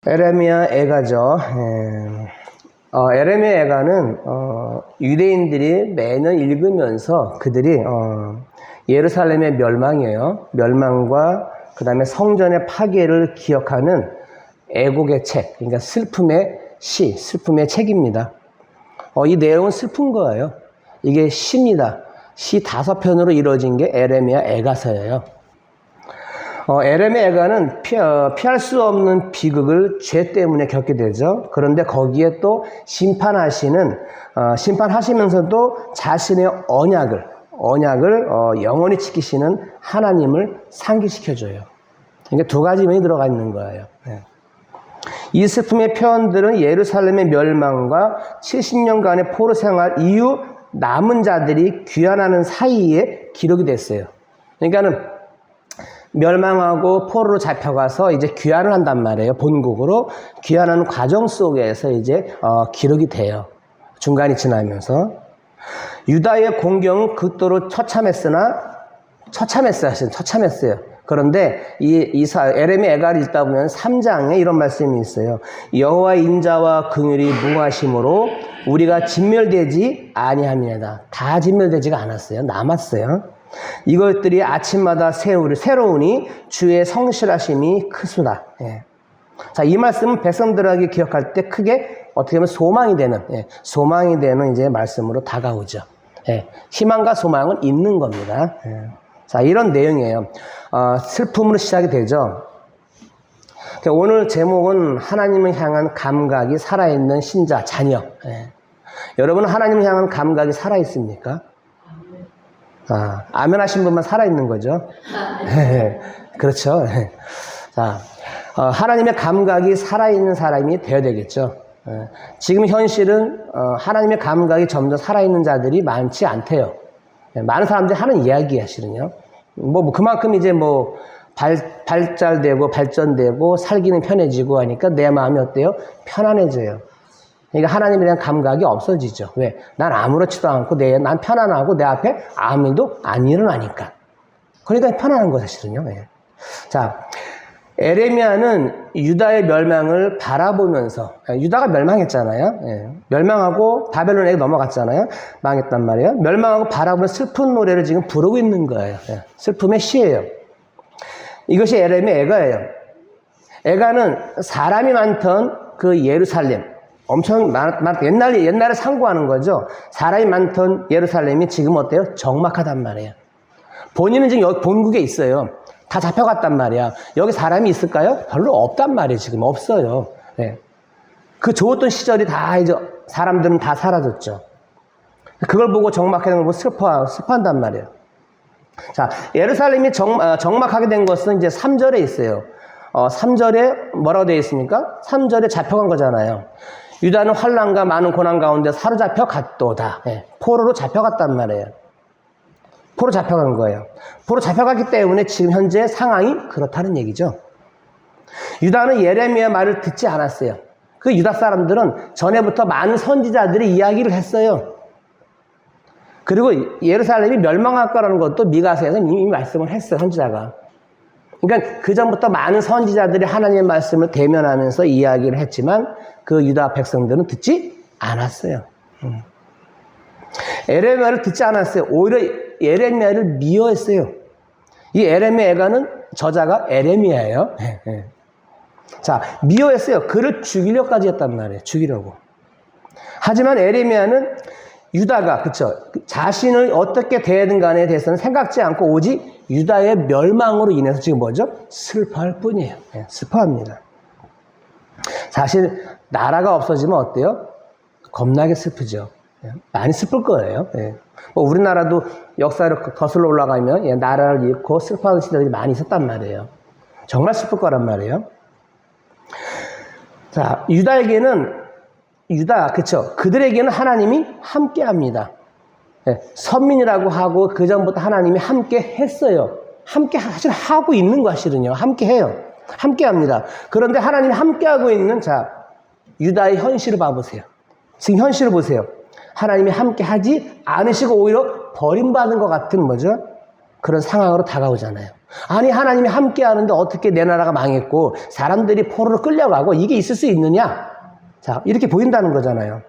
에레미야 애가죠. 에레미야 애가는 유대인들이 매년 읽으면서 그들이 예루살렘의 멸망이에요. 멸망과 그 다음에 성전의 파괴를 기억하는 애곡의 책, 그러니까 슬픔의 시, 슬픔의 책입니다. 이 내용은 슬픈 거예요. 이게 시입니다. 시 5편으로 이루어진 게 에레미야 애가서예요. 에레미야 애가는 피할 수 없는 비극을 죄 때문에 겪게 되죠. 그런데 거기에 또 심판하시면서도 자신의 언약을 영원히 지키시는 하나님을 상기시켜줘요. 그러니까 두 가지 면이 들어가 있는 거예요. 이 슬픔의 표현들은 예루살렘의 멸망과 70년간의 포로 생활 이후 남은 자들이 귀환하는 사이에 기록이 됐어요. 그러니까는 멸망하고 포로로 잡혀가서 이제 귀환을 한단 말이에요. 본국으로 귀환하는 과정 속에서 이제 기록이 돼요. 중간이 지나면서 유다의 공경은 극도로 처참했어요. 그런데 에레미야 애가를 읽다 보면 3장에 이런 말씀이 있어요. 여호와의 인자와 긍휼이 무궁하심으로 우리가 진멸되지 아니함이다. 다 진멸되지가 않았어요. 남았어요. 이것들이 아침마다 새로우니 주의 성실하심이 크수다. 자, 이 말씀은 백성들에게 기억할 때 크게 어떻게 보면 소망이 되는 이제 말씀으로 다가오죠. 희망과 소망은 있는 겁니다. 자, 이런 내용이에요. 슬픔으로 시작이 되죠. 오늘 제목은 하나님을 향한 감각이 살아있는 신자, 자녀. 여러분은 하나님을 향한 감각이 살아있습니까? 아멘 하신 분만 살아있는 거죠. 그렇죠. 자, 하나님의 감각이 살아있는 사람이 되어야 되겠죠. 지금 현실은 하나님의 감각이 점점 살아있는 자들이 많지 않대요. 많은 사람들이 하는 이야기야, 실은요. 그만큼 이제 발전되고 살기는 편해지고 하니까 내 마음이 어때요? 편안해져요. 그러니까 하나님에 대한 감각이 없어지죠. 왜? 난 아무렇지도 않고 난 편안하고 내 앞에 아무 일도 안 일어나니까. 그러니까 편안한 거 사실은요. 자, 에레미야는 유다의 멸망을 바라보면서, 유다가 멸망했잖아요. 멸망하고 바벨론에게 넘어갔잖아요. 망했단 말이에요. 멸망하고 바라보면서 슬픈 노래를 지금 부르고 있는 거예요. 슬픔의 시예요. 이것이 에레미야 애가예요. 애가는 사람이 많던 그 예루살렘, 엄청 옛날에 상고하는 거죠. 사람이 많던 예루살렘이 지금 어때요? 적막하단 말이에요. 본인은 지금 여기 본국에 있어요. 다 잡혀갔단 말이야. 여기 사람이 있을까요? 별로 없단 말이에요. 지금 없어요. 그 좋았던 시절이 다 이제 사람들은 다 사라졌죠. 그걸 보고 적막하게 된 걸 보고 슬퍼한단 말이에요. 자, 예루살렘이 적막하게 된 것은 이제 3절에 있어요. 3절에 뭐라고 되어 있습니까? 3절에 잡혀간 거잖아요. 유다는 환난과 많은 고난 가운데 사로잡혀 갔도다. 포로로 잡혀갔단 말이에요. 포로 잡혀간 거예요. 포로 잡혀갔기 때문에 지금 현재 상황이 그렇다는 얘기죠. 유다는 예레미야 말을 듣지 않았어요. 그 유다 사람들은 전에부터 많은 선지자들이 이야기를 했어요. 그리고 예루살렘이 멸망할 거라는 것도 미가서에서 이미 말씀을 했어요. 선지자가. 그러니까 그 전부터 많은 선지자들이 하나님의 말씀을 대면하면서 이야기를 했지만 그 유다 백성들은 듣지 않았어요. 에레미야를 듣지 않았어요. 오히려 에레미야를 미워했어요. 이 에레미야 애가는 저자가 에레미야예요. 자, 미워했어요. 그를 죽이려고까지 했단 말이에요. 죽이려고. 하지만 에레미야는 유다가 자신을 어떻게 대해야 되는가에 대해서는 생각지 않고 오직 유다의 멸망으로 인해서 지금 뭐죠? 슬퍼할 뿐이에요. 슬퍼합니다. 사실 나라가 없어지면 어때요? 겁나게 슬프죠. 많이 슬플 거예요. 우리나라도 역사로 거슬러 올라가면 나라를 잃고 슬퍼하는 시대들이 많이 있었단 말이에요. 정말 슬플 거란 말이에요. 자, 그들에게는 하나님이 함께 합니다. 선민이라고 하고 그 전부터 하나님이 함께 했어요. 함께 사실 하고 있는 거 사실은요. 함께 해요. 함께 합니다. 그런데 하나님이 함께 하고 있는 유다의 현실을 봐보세요. 지금 현실을 보세요. 하나님이 함께 하지 않으시고 오히려 버림받은 것 같은 뭐죠? 그런 상황으로 다가오잖아요. 아니 하나님이 함께 하는데 어떻게 내 나라가 망했고 사람들이 포로로 끌려가고 이게 있을 수 있느냐? 자, 이렇게 보인다는 거잖아요.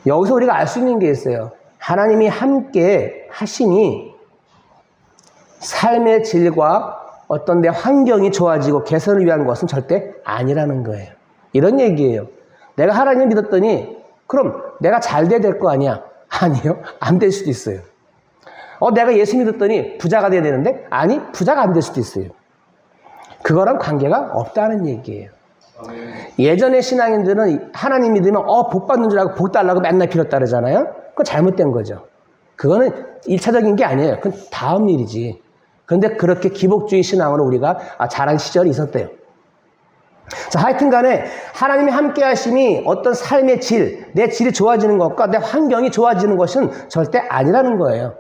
여기서 우리가 알 수 있는 게 있어요. 하나님이 함께 하시니 삶의 질과 어떤 내 환경이 좋아지고 개선을 위한 것은 절대 아니라는 거예요. 이런 얘기예요. 내가 하나님 믿었더니 그럼 내가 잘 돼야 될 거 아니야? 아니요. 안 될 수도 있어요. 내가 예수 믿었더니 부자가 돼야 되는데 아니 부자가 안 될 수도 있어요. 그거랑 관계가 없다는 얘기예요. 예전에 신앙인들은 하나님 믿으면 복 받는 줄 알고 복 달라고 맨날 빌었다 그러잖아요. 그거 잘못된 거죠. 그거는 1차적인 게 아니에요. 그건 다음 일이지. 그런데 그렇게 기복주의 신앙으로 우리가 자란 시절이 있었대요. 자, 하여튼 간에 하나님이 함께 하심이 어떤 삶의 질, 내 질이 좋아지는 것과 내 환경이 좋아지는 것은 절대 아니라는 거예요.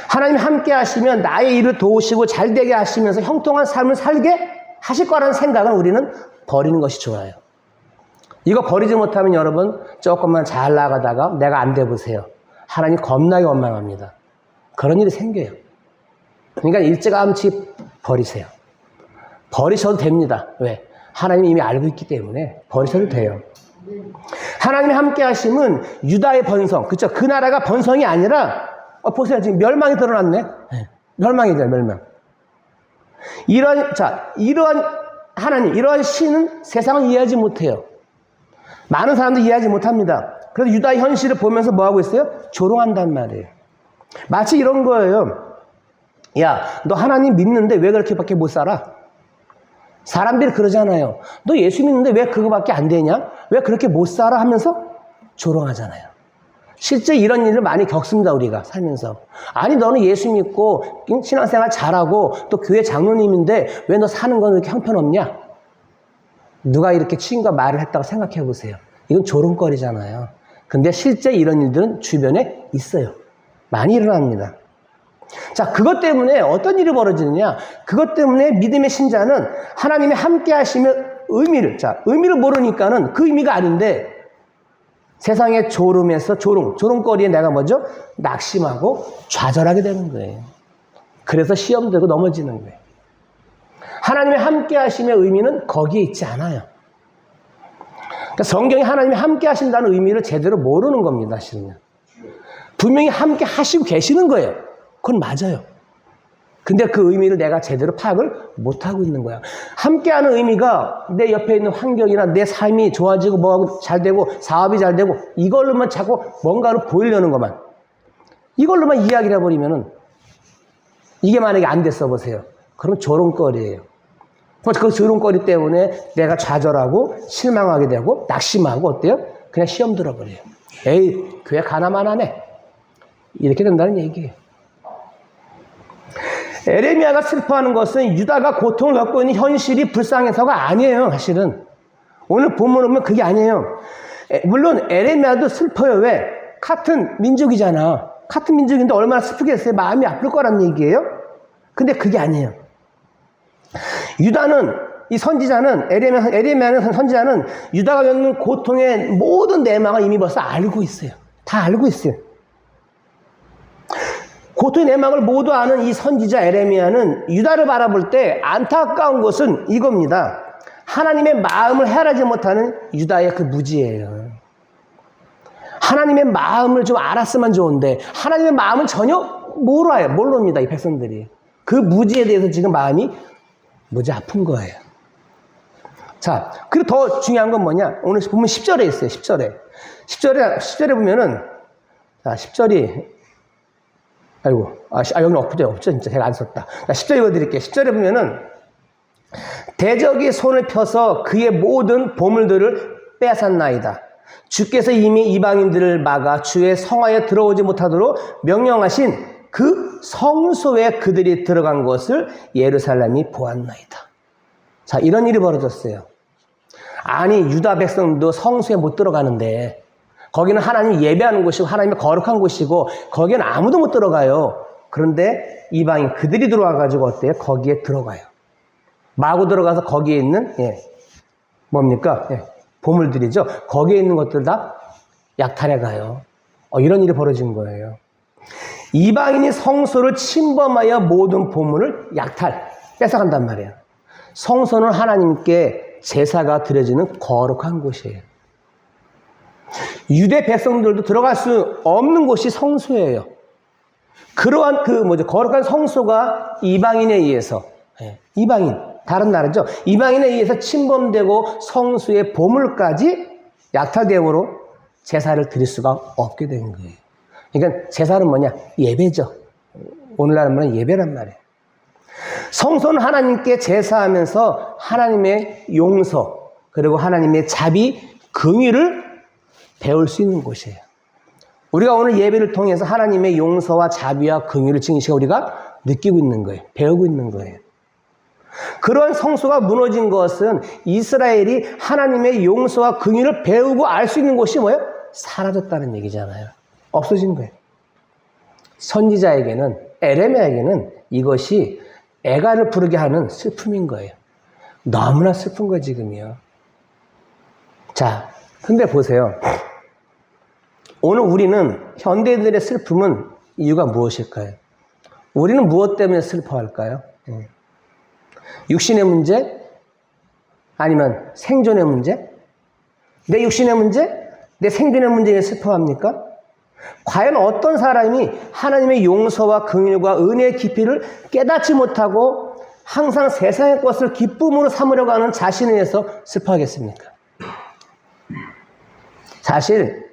하나님이 함께 하시면 나의 일을 도우시고 잘되게 하시면서 형통한 삶을 살게 하실 거라는 생각은 우리는 버리는 것이 좋아요. 이거 버리지 못하면 여러분 조금만 잘 나가다가 내가 안 돼 보세요. 하나님 겁나게 원망합니다. 그런 일이 생겨요. 그러니까 일찌감치 버리세요. 버리셔도 됩니다. 왜? 하나님이 이미 알고 있기 때문에 버리셔도 돼요. 하나님이 함께 하심은 유다의 번성, 그렇죠? 그 나라가 번성이 아니라 보세요. 지금 멸망이 드러났네. 멸망이잖아요, 멸망. 이러한 하나님, 이러한 신은 세상은 이해하지 못해요. 많은 사람도 이해하지 못합니다. 그래서 유다의 현실을 보면서 뭐 하고 있어요? 조롱한단 말이에요. 마치 이런 거예요. 야, 너 하나님 믿는데 왜 그렇게밖에 못 살아? 사람들이 그러잖아요. 너 예수 믿는데 왜 그거밖에 안 되냐? 왜 그렇게 못 살아? 하면서 조롱하잖아요. 실제 이런 일을 많이 겪습니다, 우리가 살면서. 아니, 너는 예수 믿고 신앙생활 잘하고 또 교회 장로님인데 왜 너 사는 건 이렇게 형편없냐? 누가 이렇게 친구가 말을 했다고 생각해 보세요. 이건 조롱거리잖아요. 근데 실제 이런 일들은 주변에 있어요. 많이 일어납니다. 자, 그것 때문에 어떤 일이 벌어지느냐? 그것 때문에 믿음의 신자는 하나님이 함께 하시면 의미를 모르니까는 그 의미가 아닌데 세상의 조롱거리에 내가 먼저 낙심하고 좌절하게 되는 거예요. 그래서 시험 들고 넘어지는 거예요. 하나님이 함께 하심의 의미는 거기에 있지 않아요. 그러니까 성경이 하나님이 함께 하신다는 의미를 제대로 모르는 겁니다, 사실은. 분명히 함께 하시고 계시는 거예요. 그건 맞아요. 근데 그 의미를 내가 제대로 파악을 못하고 있는 거야. 함께하는 의미가 내 옆에 있는 환경이나 내 삶이 좋아지고 뭐하고 잘 되고 사업이 잘 되고 이걸로만 자꾸 뭔가를 보이려는 것만. 이걸로만 이야기를 해버리면은 이게 만약에 안 됐어 보세요. 그럼 조롱거리예요. 그 조롱거리 때문에 내가 좌절하고 실망하게 되고 낙심하고 어때요? 그냥 시험 들어버려요. 에이, 교회 가나마나네. 이렇게 된다는 얘기예요. 에레미야가 슬퍼하는 것은 유다가 고통을 겪고 있는 현실이 불쌍해서가 아니에요, 사실은. 오늘 본문을 보면 그게 아니에요. 물론 에레미야도 슬퍼요. 왜? 같은 민족이잖아. 같은 민족인데 얼마나 슬프겠어요? 마음이 아플 거란 얘기예요. 근데 그게 아니에요. 유다는, 이 선지자는, 에레미야는 선지자는 유다가 겪는 고통의 모든 내막을 이미 벌써 알고 있어요. 다 알고 있어요. 고통의 내막을 모두 아는 이 선지자 에레미야는 유다를 바라볼 때 안타까운 것은 이겁니다. 하나님의 마음을 헤아리지 못하는 유다의 그 무지예요. 하나님의 마음을 좀 알았으면 좋은데 하나님의 마음은 전혀 몰라요. 모릅니다, 이 백성들이. 그 무지에 대해서 지금 마음이 무지 아픈 거예요. 자, 그리고 더 중요한 건 뭐냐? 오늘 보면 10절에 있어요. 10절에 보면은, 자, 10절이 여기 없죠. 진짜 제가 안 썼다. 자, 10절 읽어드릴게요. 10절에 보면은, 대적이 손을 펴서 그의 모든 보물들을 빼앗았나이다. 주께서 이미 이방인들을 막아 주의 성화에 들어오지 못하도록 명령하신 그 성소에 그들이 들어간 것을 예루살렘이 보았나이다. 자, 이런 일이 벌어졌어요. 아니, 유다 백성도 성소에 못 들어가는데, 거기는 하나님 예배하는 곳이고 하나님의 거룩한 곳이고 거기는 아무도 못 들어가요. 그런데 이방인 그들이 들어와가지고 어때요? 거기에 들어가요. 마구 들어가서 거기에 있는 보물들이죠. 거기에 있는 것들 다 약탈해 가요. 이런 일이 벌어진 거예요. 이방인이 성소를 침범하여 모든 보물을 약탈, 뺏어간단 말이에요. 성소는 하나님께 제사가 드려지는 거룩한 곳이에요. 유대 백성들도 들어갈 수 없는 곳이 성소예요. 그러한 거룩한 성소가 이방인에 의해서, 이방인, 다른 나라죠. 이방인에 의해서 침범되고 성소의 보물까지 약탈됨으로 제사를 드릴 수가 없게 된 거예요. 그러니까 제사는 뭐냐? 예배죠. 오늘날 말은 예배란 말이에요. 성소는 하나님께 제사하면서 하나님의 용서, 그리고 하나님의 자비, 긍휼을 배울 수 있는 곳이에요. 우리가 오늘 예배를 통해서 하나님의 용서와 자비와 긍휼을 증시가 우리가 느끼고 있는 거예요. 배우고 있는 거예요. 그런 성소가 무너진 것은 이스라엘이 하나님의 용서와 긍휼을 배우고 알 수 있는 곳이 뭐예요? 사라졌다는 얘기잖아요. 없어진 거예요. 선지자에게는, 에레미야에게는 이것이 애가를 부르게 하는 슬픔인 거예요. 너무나 슬픈 거예요, 지금이요. 자, 근데 보세요. 오늘 우리는, 현대인들의 슬픔은 이유가 무엇일까요? 우리는 무엇 때문에 슬퍼할까요? 육신의 문제? 아니면 생존의 문제? 내 육신의 문제? 내 생존의 문제에 슬퍼합니까? 과연 어떤 사람이 하나님의 용서와 긍휼과 은혜의 깊이를 깨닫지 못하고 항상 세상의 것을 기쁨으로 삼으려고 하는 자신에 대해서 슬퍼하겠습니까? 사실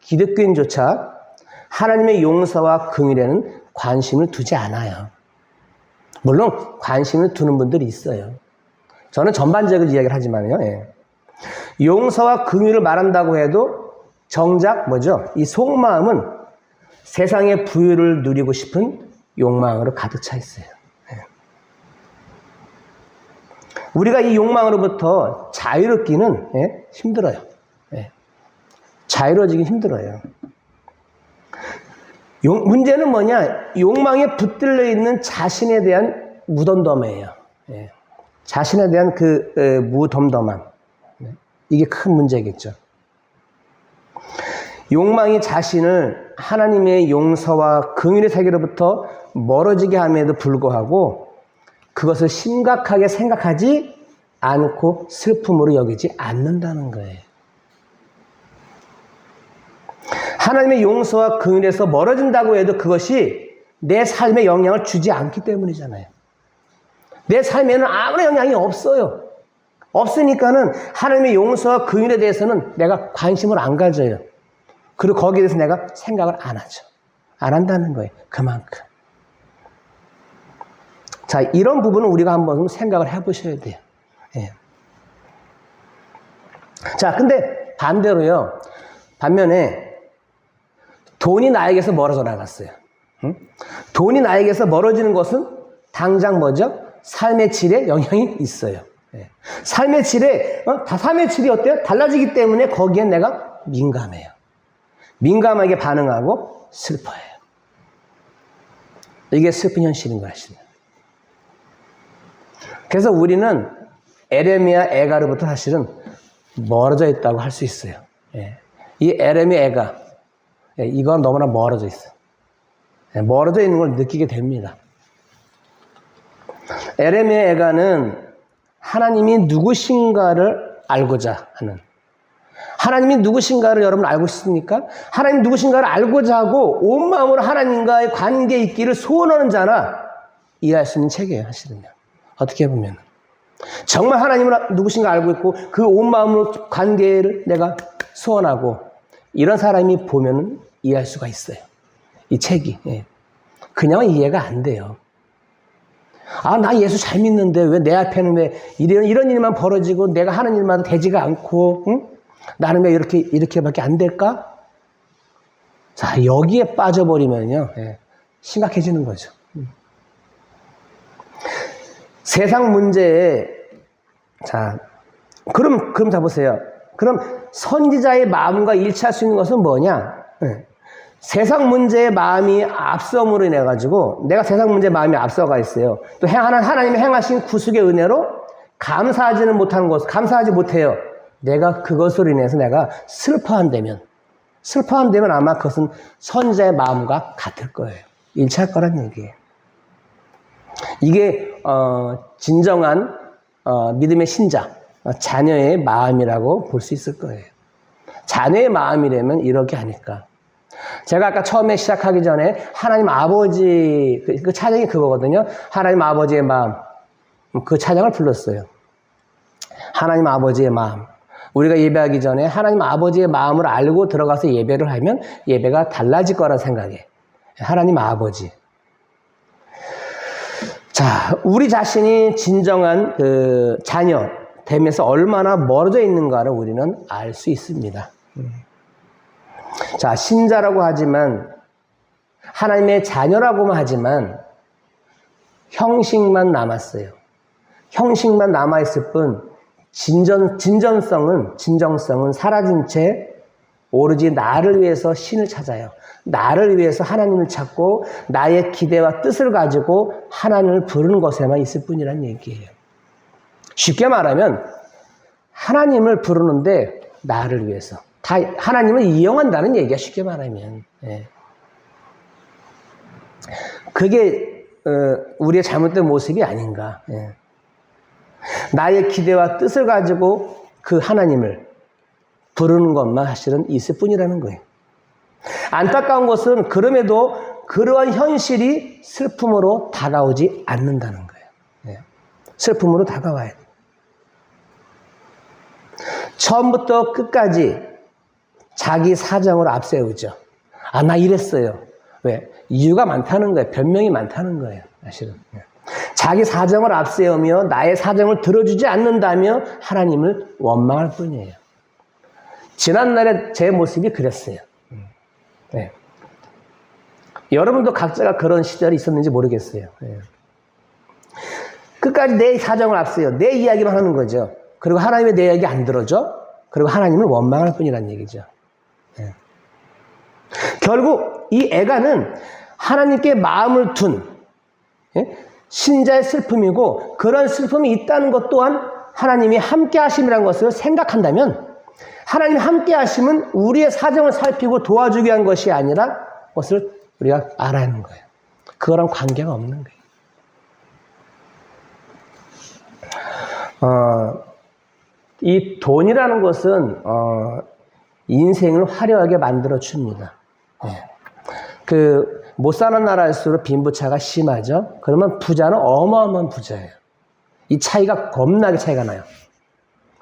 기독교인조차 하나님의 용서와 긍휼에는 관심을 두지 않아요. 물론 관심을 두는 분들이 있어요. 저는 전반적으로 이야기를 하지만요. 용서와 긍휼을 말한다고 해도 정작 뭐죠? 이 속마음은 세상의 부유를 누리고 싶은 욕망으로 가득 차 있어요. 우리가 이 욕망으로부터 자유롭기는 힘들어요. 자유로워지기 힘들어요. 문제는 뭐냐? 욕망에 붙들려 있는 자신에 대한 무덤덤이에요. 자신에 대한 무덤덤함. 이게 큰 문제겠죠. 욕망이 자신을 하나님의 용서와 긍휼의 세계로부터 멀어지게 함에도 불구하고 그것을 심각하게 생각하지 않고 슬픔으로 여기지 않는다는 거예요. 하나님의 용서와 긍휼에서 멀어진다고 해도 그것이 내 삶에 영향을 주지 않기 때문이잖아요. 내 삶에는 아무런 영향이 없어요. 없으니까는 하나님의 용서와 긍휼에 대해서는 내가 관심을 안 가져요. 그리고 거기에 대해서 내가 생각을 안 하죠. 안 한다는 거예요. 그만큼. 자, 이런 부분은 우리가 한번 생각을 해보셔야 돼요. 자, 근데 반대로요. 반면에 돈이 나에게서 멀어져 나갔어요. 돈이 나에게서 멀어지는 것은 당장 뭐죠? 삶의 질에 영향이 있어요. 삶의 질에, 삶의 질이 어때요? 달라지기 때문에 거기에 내가 민감해요. 민감하게 반응하고 슬퍼해요. 이게 슬픈 현실인 거 아시나요? 그래서 우리는 에레미야 애가로부터 사실은 멀어져 있다고 할 수 있어요. 이 에레미야 애가, 이건 너무나 멀어져 있어요. 멀어져 있는 걸 느끼게 됩니다. 에레미야 애가는 하나님이 누구신가를 알고자 하는, 하나님이 누구신가를 여러분 알고 있습니까? 하나님 누구신가를 알고자 하고 온 마음으로 하나님과의 관계에 있기를 소원하는 자나 이해할 수 있는 책이에요, 사실은요. 어떻게 보면 정말 하나님을 누구신가 알고 있고 그 온 마음으로 관계를 내가 소원하고 이런 사람이 보면 이해할 수가 있어요. 이 책이. 그냥은 이해가 안 돼요. 아, 나 예수 잘 믿는데 왜 내 앞에는 왜 이런 일만 벌어지고 내가 하는 일마다 되지가 않고, 응? 나는 왜 이렇게밖에 안 될까? 자, 여기에 빠져버리면요, 심각해지는 거죠. 세상 문제에, 자, 그럼 자 보세요. 그럼 선지자의 마음과 일치할 수 있는 것은 뭐냐? 세상 문제의 마음이 앞섬으로 인해 가지고 내가 세상 문제의 마음이 앞서가 있어요. 또 하나님이 행하신 구속의 은혜로 감사하지 못해요. 내가 그것으로 인해서 내가 슬퍼한다면 슬퍼한다면 아마 그것은 선지자의 마음과 같을 거예요. 일치할 거란 얘기예요. 이게 진정한 믿음의 신자, 자녀의 마음이라고 볼 수 있을 거예요. 자녀의 마음이라면 이렇게 하니까. 제가 아까 처음에 시작하기 전에 하나님 아버지, 그 찬양이 그거거든요. 하나님 아버지의 마음. 그 찬양을 불렀어요. 하나님 아버지의 마음. 우리가 예배하기 전에 하나님 아버지의 마음을 알고 들어가서 예배를 하면 예배가 달라질 거란 생각에. 하나님 아버지. 자, 우리 자신이 진정한 그 자녀 됨에서 얼마나 멀어져 있는가를 우리는 알 수 있습니다. 자, 신자라고 하지만, 하나님의 자녀라고만 하지만, 형식만 남았어요. 형식만 남아있을 뿐, 진정성은 사라진 채 오로지 나를 위해서 신을 찾아요. 나를 위해서 하나님을 찾고, 나의 기대와 뜻을 가지고 하나님을 부르는 것에만 있을 뿐이란 얘기예요. 쉽게 말하면, 하나님을 부르는데, 나를 위해서. 다 하나님을 이용한다는 얘기야, 쉽게 말하면. 예. 그게 우리의 잘못된 모습이 아닌가. 예. 나의 기대와 뜻을 가지고 그 하나님을 부르는 것만 사실은 있을 뿐이라는 거예요. 안타까운 것은 그럼에도 그러한 현실이 슬픔으로 다가오지 않는다는 거예요. 예. 슬픔으로 다가와야 돼요. 처음부터 끝까지 자기 사정을 앞세우죠. 아, 나 이랬어요. 왜? 이유가 많다는 거예요. 변명이 많다는 거예요. 사실은. 자기 사정을 앞세우며 나의 사정을 들어주지 않는다며 하나님을 원망할 뿐이에요. 지난날에 제 모습이 그랬어요. 네. 여러분도 각자가 그런 시절이 있었는지 모르겠어요. 네. 끝까지 내 사정을 앞세워. 내 이야기만 하는 거죠. 그리고 하나님의 내 이야기 안 들어줘. 그리고 하나님을 원망할 뿐이라는 얘기죠. 네. 결국 이 애가는 하나님께 마음을 둔 신자의 슬픔이고, 그런 슬픔이 있다는 것 또한 하나님이 함께 하심이라는 것을 생각한다면, 하나님 함께 하심은 우리의 사정을 살피고 도와주기 위한 것이 아니라 그것을 우리가 알아야 하는 거예요. 그거랑 관계가 없는 거예요. 이 돈이라는 것은 인생을 화려하게 만들어 줍니다. 못 사는 나라일수록 빈부차가 심하죠. 그러면 부자는 어마어마한 부자예요. 이 차이가 겁나게 차이가 나요.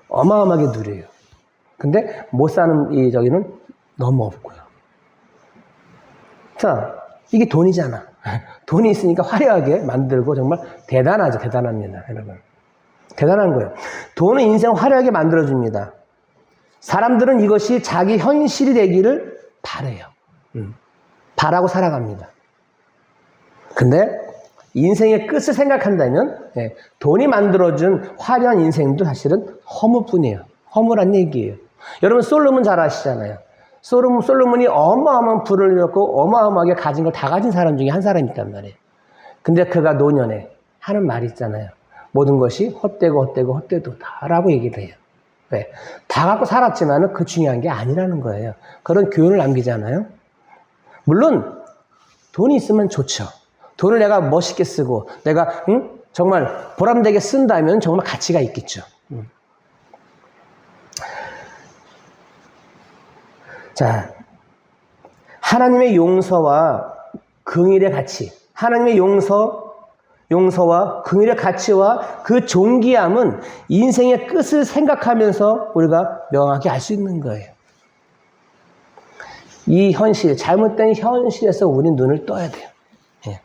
어마어마하게 누려요. 근데 못 사는 저기는 너무 없고요. 자, 이게 돈이잖아. 돈이 있으니까 화려하게 만들고 정말 대단하죠. 대단합니다, 여러분. 대단한 거예요. 돈은 인생을 화려하게 만들어줍니다. 사람들은 이것이 자기 현실이 되기를 바라요. 바라고 살아갑니다. 근데 인생의 끝을 생각한다면 돈이 만들어준 화려한 인생도 사실은 허무뿐이에요. 허무란 얘기예요. 여러분 솔로몬 잘 아시잖아요. 솔로몬이 어마어마한 부를 잃었고 어마어마하게 가진 걸 다 가진 사람 중에 한 사람이 있단 말이에요. 근데 그가 노년에 하는 말이 있잖아요. 모든 것이 헛되도다라고 얘기를 해요. 왜? 다 갖고 살았지만 그 중요한 게 아니라는 거예요. 그런 교훈을 남기잖아요. 물론 돈이 있으면 좋죠. 돈을 내가 멋있게 쓰고 내가 정말 보람되게 쓴다면 정말 가치가 있겠죠. 자, 하나님의 용서와 긍휼의 가치, 하나님의 용서와 긍휼의 가치와 그 존귀함은 인생의 끝을 생각하면서 우리가 명확히 알 수 있는 거예요. 이 현실, 잘못된 현실에서 우리 눈을 떠야 돼요. 예.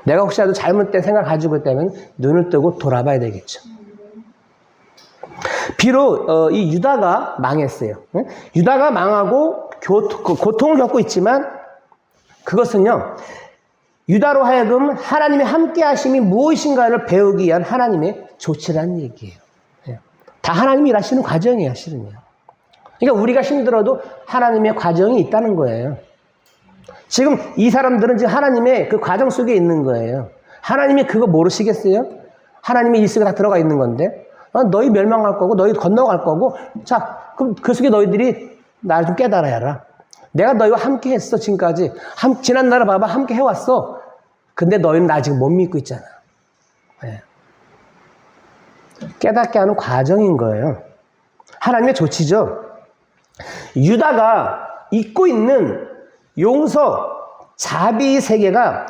내가 혹시라도 잘못된 생각 가지고 있다면 눈을 뜨고 돌아봐야 되겠죠. 비록 이 유다가 망했어요. 예? 유다가 망하고 고통을 겪고 있지만 그것은요, 유다로 하여금 하나님의 함께 하심이 무엇인가를 배우기 위한 하나님의 조치라는 얘기예요. 예. 다 하나님이 일하시는 과정이에요, 실은요. 그러니까 우리가 힘들어도 하나님의 과정이 있다는 거예요. 지금 이 사람들은 지금 하나님의 그 과정 속에 있는 거예요. 하나님이 그거 모르시겠어요? 하나님의 일 속에 다 들어가 있는 건데, 너희 멸망할 거고, 너희 건너갈 거고, 자, 그럼 그 속에 너희들이 나를 좀 깨달아야 하라. 내가 너희와 함께 했어, 지금까지. 지난 날을 봐봐, 함께 해왔어. 근데 너희는 나 지금 못 믿고 있잖아. 네. 깨닫게 하는 과정인 거예요. 하나님의 조치죠. 유다가 잊고 있는 용서, 자비의 세계가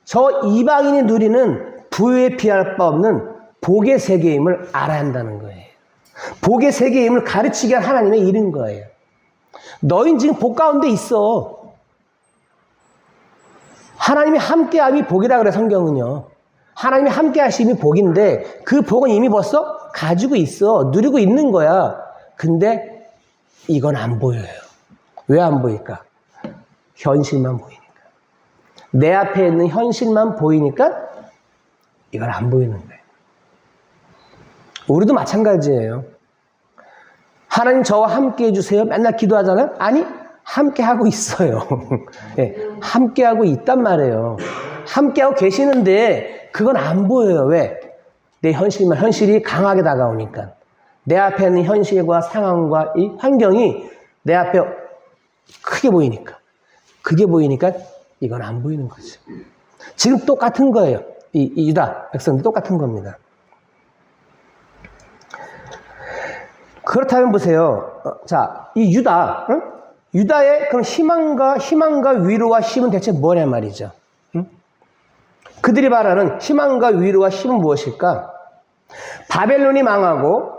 저 이방인이 누리는 부유에 비할 바 없는 복의 세계임을 알아야 한다는 거예요. 복의 세계임을 가르치게 한 하나님의 일인 거예요. 너희는 지금 복 가운데 있어. 하나님이 함께함이 복이라 그래, 성경은요. 하나님이 함께하심이 복인데 그 복은 이미 벌써 가지고 있어. 누리고 있는 거야. 근데 이건 안 보여요. 왜 안 보일까? 현실만 보이니까. 내 앞에 있는 현실만 보이니까 이건 안 보이는 거예요. 우리도 마찬가지예요. 하나님 저와 함께 해주세요. 맨날 기도하잖아요. 아니, 함께 하고 있어요. 네, 함께 하고 있단 말이에요. 함께 하고 계시는데 그건 안 보여요. 왜? 내 현실이 강하게 다가오니까. 내 앞에 있는 현실과 상황과 이 환경이 내 앞에 크게 보이니까. 그게 보이니까 이건 안 보이는 거죠. 지금 똑같은 거예요. 이 유다 백성도 똑같은 겁니다. 그렇다면 보세요. 자, 이 유다, 응? 유다의 그럼 희망과 위로와 힘은 대체 뭐냐 말이죠. 응? 그들이 말하는 희망과 위로와 힘은 무엇일까? 바벨론이 망하고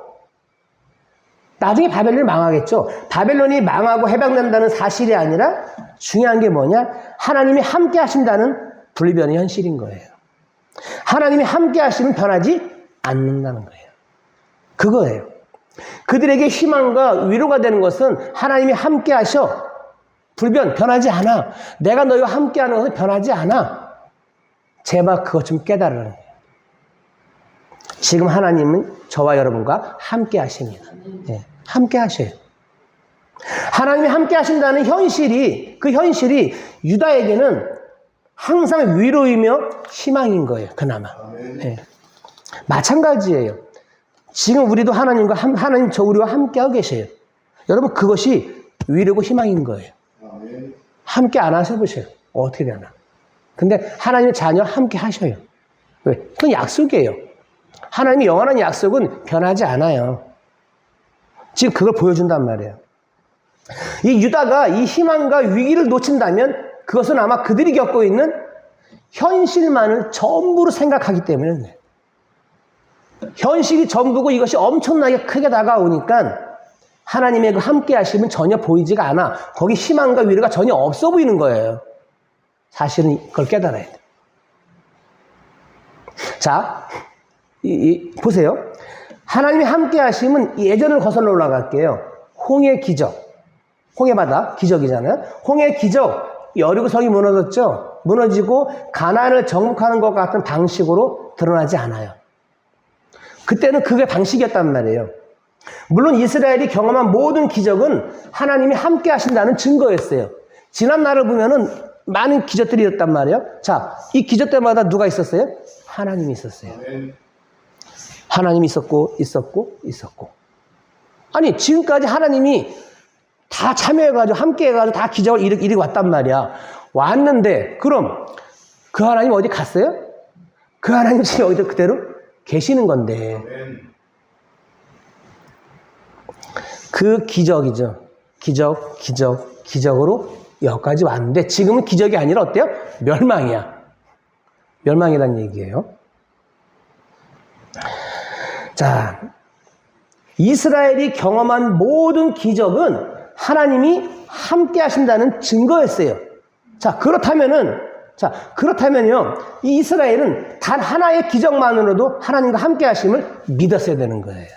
나중에 바벨론이 망하겠죠. 바벨론이 망하고 해방된다는 사실이 아니라 중요한 게 뭐냐? 하나님이 함께 하신다는 불변의 현실인 거예요. 하나님이 함께 하시면 변하지 않는다는 거예요. 그거예요. 그들에게 희망과 위로가 되는 것은 하나님이 함께 하셔. 변하지 않아. 내가 너희와 함께 하는 것은 변하지 않아. 제발 그것 좀 깨달으라는 거예요. 지금 하나님은 저와 여러분과 함께 하십니다. 네, 함께 하셔요. 하나님이 함께 하신다는 그 현실이 유다에게는 항상 위로이며 희망인 거예요. 그나마. 네. 마찬가지예요. 지금 우리도 하나님 우리와 함께하고 계세요. 여러분, 그것이 위로고 희망인 거예요. 함께 안 하셔보세요. 어떻게 되나. 근데 하나님의 자녀 함께 하셔요. 왜? 그건 약속이에요. 하나님의 영원한 약속은 변하지 않아요. 지금 그걸 보여준단 말이에요. 이 유다가 이 희망과 위기를 놓친다면 그것은 아마 그들이 겪고 있는 현실만을 전부로 생각하기 때문에 현실이 전부고 이것이 엄청나게 크게 다가오니까 하나님의 그 함께 하심은 전혀 보이지가 않아. 거기 희망과 위로가 전혀 없어 보이는 거예요. 사실은 그걸 깨달아야 돼. 자, 보세요. 하나님이 함께 하심은 예전을 거슬러 올라갈게요. 홍해 기적. 홍해바다 기적이잖아요. 홍해 기적. 여리고성이 무너졌죠. 무너지고 가나안을 정복하는 것 같은 방식으로 드러나지 않아요. 그때는 그게 방식이었단 말이에요. 물론 이스라엘이 경험한 모든 기적은 하나님이 함께 하신다는 증거였어요. 지난 날을 보면은 많은 기적들이 있었단 말이에요. 자, 이 기적 때마다 누가 있었어요? 하나님이 있었어요. 하나님이 있었고. 아니, 지금까지 하나님이 다 참여해가지고 함께 해가지고 다 기적을 이렇게 왔단 말이야. 왔는데 그럼 그 하나님 어디 갔어요? 그 하나님 지금 여기서 그대로 계시는 건데 그 기적이죠. 기적으로 여기까지 왔는데 지금은 기적이 아니라 어때요? 멸망이야. 멸망이라는 얘기예요. 자, 이스라엘이 경험한 모든 기적은 하나님이 함께 하신다는 증거였어요. 자, 그렇다면요, 이 이스라엘은 단 하나의 기적만으로도 하나님과 함께 하심을 믿었어야 되는 거예요.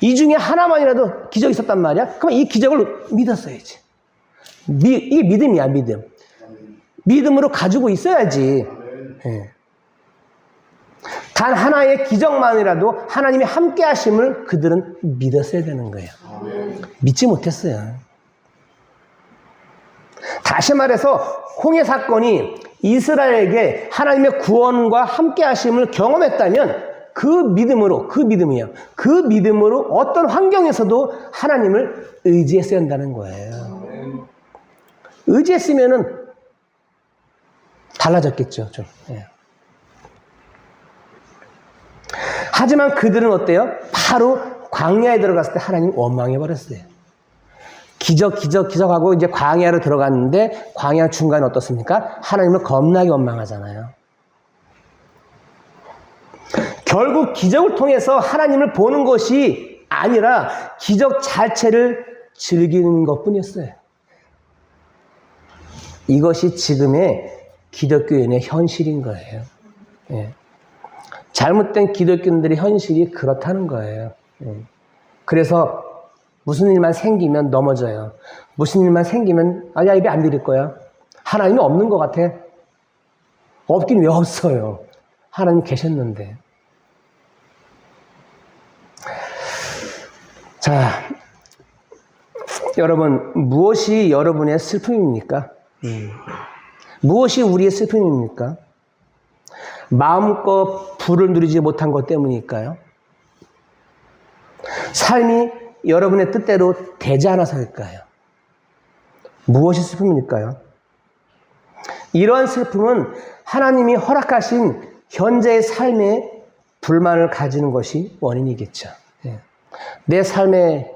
이 중에 하나만이라도 기적이 있었단 말이야? 그럼 이 기적을 믿었어야지. 이게 믿음이야, 믿음. 믿음으로 가지고 있어야지. 네. 단 하나의 기적만이라도 하나님이 함께 하심을 그들은 믿었어야 되는 거예요. 믿지 못했어요. 다시 말해서 홍해 사건이 이스라엘에게 하나님의 구원과 함께 하심을 경험했다면 그 믿음으로 어떤 환경에서도 하나님을 의지했어야 한다는 거예요. 의지했으면은 달라졌겠죠, 좀. 예. 하지만 그들은 어때요? 바로 광야에 들어갔을 때 하나님 원망해버렸어요. 기적하고 이제 광야로 들어갔는데 광야 중간에 어떻습니까? 하나님을 겁나게 원망하잖아요. 결국 기적을 통해서 하나님을 보는 것이 아니라 기적 자체를 즐기는 것뿐이었어요. 이것이 지금의 기독교인의 현실인 거예요. 예. 잘못된 기독교인들의 현실이 그렇다는 거예요. 그래서 무슨 일만 생기면 넘어져요. 무슨 일만 생기면 야 예배 안 드릴 거야. 하나님이 없는 것 같아. 없긴 왜 없어요. 하나님 계셨는데. 자, 여러분 무엇이 여러분의 슬픔입니까? 무엇이 우리의 슬픔입니까? 마음껏 부를 누리지 못한 것 때문일까요? 삶이 여러분의 뜻대로 되지 않아서일까요? 무엇이 슬픔일까요? 이러한 슬픔은 하나님이 허락하신 현재의 삶에 불만을 가지는 것이 원인이겠죠. 내 삶의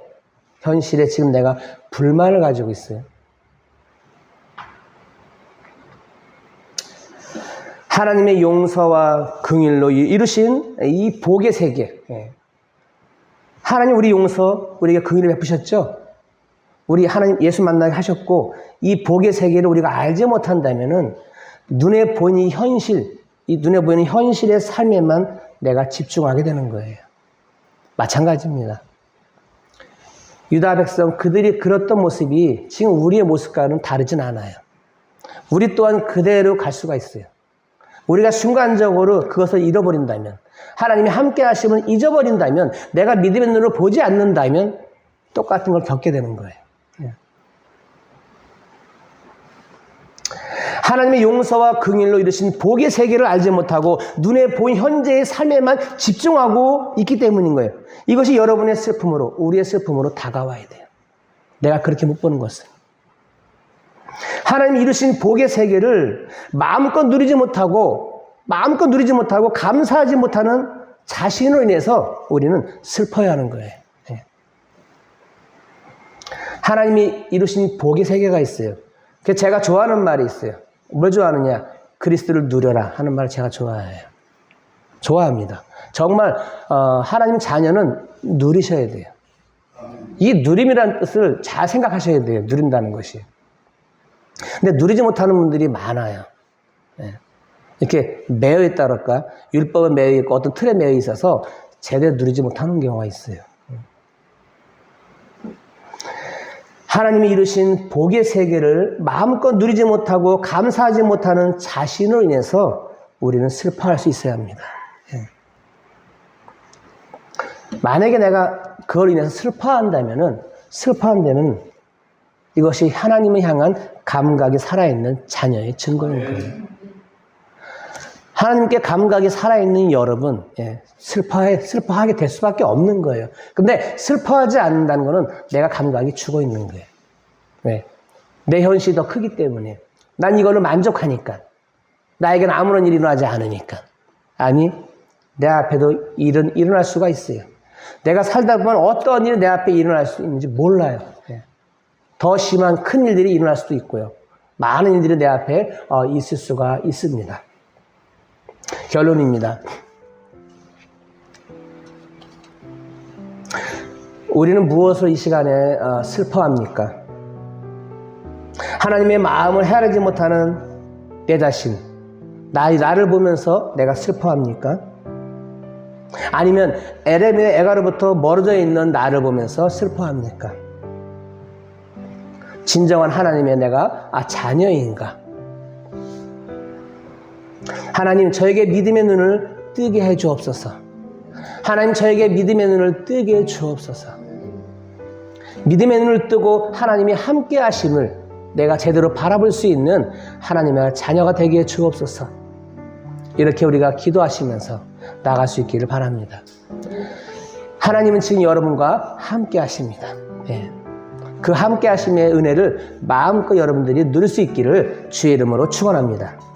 현실에 지금 내가 불만을 가지고 있어요. 하나님의 용서와 긍휼로 이루신 이 복의 세계. 하나님 우리 용서, 우리에게 긍휼을 베푸셨죠? 우리 하나님 예수 만나게 하셨고, 이 복의 세계를 우리가 알지 못한다면은, 눈에 보이는 현실, 이 눈에 보이는 현실의 삶에만 내가 집중하게 되는 거예요. 마찬가지입니다. 유다 백성, 그들이 그랬던 모습이 지금 우리의 모습과는 다르진 않아요. 우리 또한 그대로 갈 수가 있어요. 우리가 순간적으로 그것을 잃어버린다면, 하나님이 함께 하심을 잊어버린다면, 내가 믿음의 눈으로 보지 않는다면 똑같은 걸 겪게 되는 거예요. 하나님의 용서와 긍휼로 이루신 복의 세계를 알지 못하고 눈에 보인 현재의 삶에만 집중하고 있기 때문인 거예요. 이것이 여러분의 슬픔으로, 우리의 슬픔으로 다가와야 돼요. 내가 그렇게 못 보는 것은. 하나님이 이루신 복의 세계를 마음껏 누리지 못하고 감사하지 못하는 자신으로 인해서 우리는 슬퍼야 하는 거예요. 하나님이 이루신 복의 세계가 있어요. 그래서 제가 좋아하는 말이 있어요. 뭘 좋아하느냐? 그리스도를 누려라 하는 말을 제가 좋아해요. 좋아합니다. 정말 하나님 자녀는 누리셔야 돼요. 이 누림이라는 뜻을 잘 생각하셔야 돼요. 누린다는 것이. 근데 누리지 못하는 분들이 많아요. 이렇게 매여 있다 그럴까? 율법에 매여 있고 어떤 틀에 매여 있어서 제대로 누리지 못하는 경우가 있어요. 하나님이 이루신 복의 세계를 마음껏 누리지 못하고 감사하지 못하는 자신으로 인해서 우리는 슬퍼할 수 있어야 합니다. 만약에 내가 그걸 인해서 슬퍼한다면 이것이 하나님을 향한 감각이 살아있는 자녀의 증거인 거예요. 하나님께 감각이 살아있는 여러분, 슬퍼하게 될 수밖에 없는 거예요. 근데 슬퍼하지 않는다는 것은 내가 감각이 죽어 있는 거예요. 왜? 내 현실이 더 크기 때문에. 난 이걸로 만족하니까. 나에게는 아무런 일이 일어나지 않으니까. 아니, 내 앞에도 일은 일어날 수가 있어요. 내가 살다 보면 어떤 일이 내 앞에 일어날 수 있는지 몰라요. 더 심한 큰 일들이 일어날 수도 있고요. 많은 일들이 내 앞에 있을 수가 있습니다. 결론입니다. 우리는 무엇을 이 시간에 슬퍼합니까? 하나님의 마음을 헤아리지 못하는 내 자신, 나를 보면서 내가 슬퍼합니까? 아니면 에렘의 애가로부터 멀어져 있는 나를 보면서 슬퍼합니까? 진정한 하나님의 내가 자녀인가? 하나님 저에게 믿음의 눈을 뜨게 해 주옵소서. 하나님 저에게 믿음의 눈을 뜨게 해 주옵소서. 믿음의 눈을 뜨고 하나님이 함께 하심을 내가 제대로 바라볼 수 있는 하나님의 자녀가 되게 해 주옵소서. 이렇게 우리가 기도하시면서 나아갈 수 있기를 바랍니다. 하나님은 지금 여러분과 함께 하십니다. 그 함께 하심의 은혜를 마음껏 여러분들이 누릴 수 있기를 주의 이름으로 축원합니다.